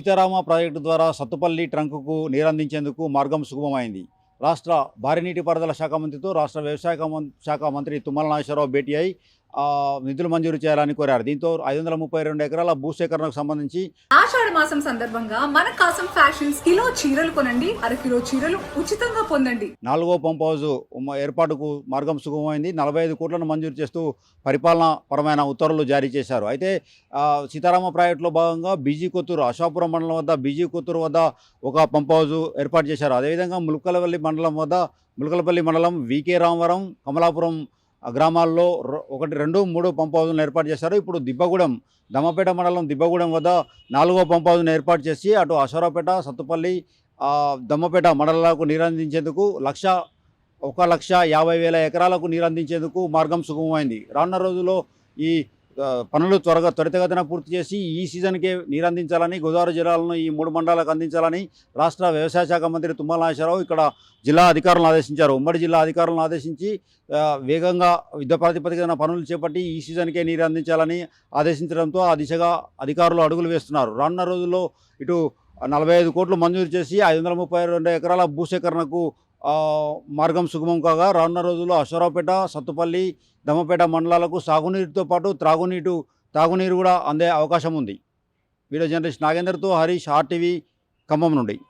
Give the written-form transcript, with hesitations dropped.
Sitarama project ద్వారా సత్తుపల్లి ట్రంకుకు నీరందించేందుకు మార్గం సుగమమైంది. రాష్ట్ర భారీ నీటిపారుదల శాఖ మంత్రితో రాష్ట్ర వ్యవసాయ శాఖ మంత్రి తుమ్మల నాగేశ్వరరావు భేటీ అయి నిధులు మంజూరు చేయాలని కోరారు. దీంతో 532 ఎకరాల భూసేకరణకు సంబంధించి ఆషాఢ మాసం సందర్భంగా మన కాసం ఫ్యాషన్స్ కిలో చీరలు కొనండి, అరకిలో చీరలు ఉచితంగా పొందండి. 4వ పంప్ హౌజ్ ఏర్పాటుకు మార్గం సుగమమైంది. 45 కోట్లను మంజూరు చేస్తూ పరిపాలనా పరమైన ఉత్తర్వులు జారీ చేశారు. అయితే సీతారామ ప్రాజెక్టులో భాగంగా బీజీ కొత్తూరు అశాపురం మండలం వద్ద బీజీ కొత్తూరు వద్ద ఒక పంప్ హౌజ్ ఏర్పాటు చేశారు. అదేవిధంగా ములకలపల్లి మండలం వికే రామవరం కమలాపురం గ్రామాల్లో 1, 2, 3 పంప్ హౌజ్లను ఏర్పాటు చేశారు. ఇప్పుడు దమ్మపేట మండలం దిబ్బగూడెం వద్ద 4వ పంప్ హౌజ్ను ఏర్పాటు చేసి అటు అశ్వరావుపేట, సత్తుపల్లి, దమ్మపేట మండలాలకు నీరందించేందుకు 1,50,000 ఎకరాలకు నీరందించేందుకు మార్గం సుగమమైంది. రానున్న రోజుల్లో ఈ పనులు త్వరితగతిన పూర్తి చేసి ఈ సీజన్కే నీరందించాలని, గోదావరి జిల్లాలను ఈ 3 మండలాలకు అందించాలని రాష్ట్ర వ్యవసాయ శాఖ మంత్రి తుమ్మల నాగేశ్వరరావు ఇక్కడ జిల్లా అధికారులను ఆదేశించారు. ఉమ్మడి జిల్లా అధికారులను ఆదేశించి వేగంగా యుద్ధ ప్రాతిపదికన పనులు చేపట్టి ఈ సీజన్కే నీరు అందించాలని ఆదేశించడంతో ఆ దిశగా అధికారులు అడుగులు వేస్తున్నారు. రానున్న రోజుల్లో ఇటు 45 కోట్లు మంజూరు చేసి 532 ఎకరాల భూసేకరణకు మార్గం సుగమం కాగా రానున్న రోజుల్లో అశ్వరావుపేట, సత్తుపల్లి, దమ్మపేట మండలాలకు సాగునీటితో పాటు తాగునీరు కూడా అందే అవకాశం ఉంది. వీడియో జర్నలిస్ట్ నాగేందర్తో హరీష్, RTV, ఖమ్మం నుండి.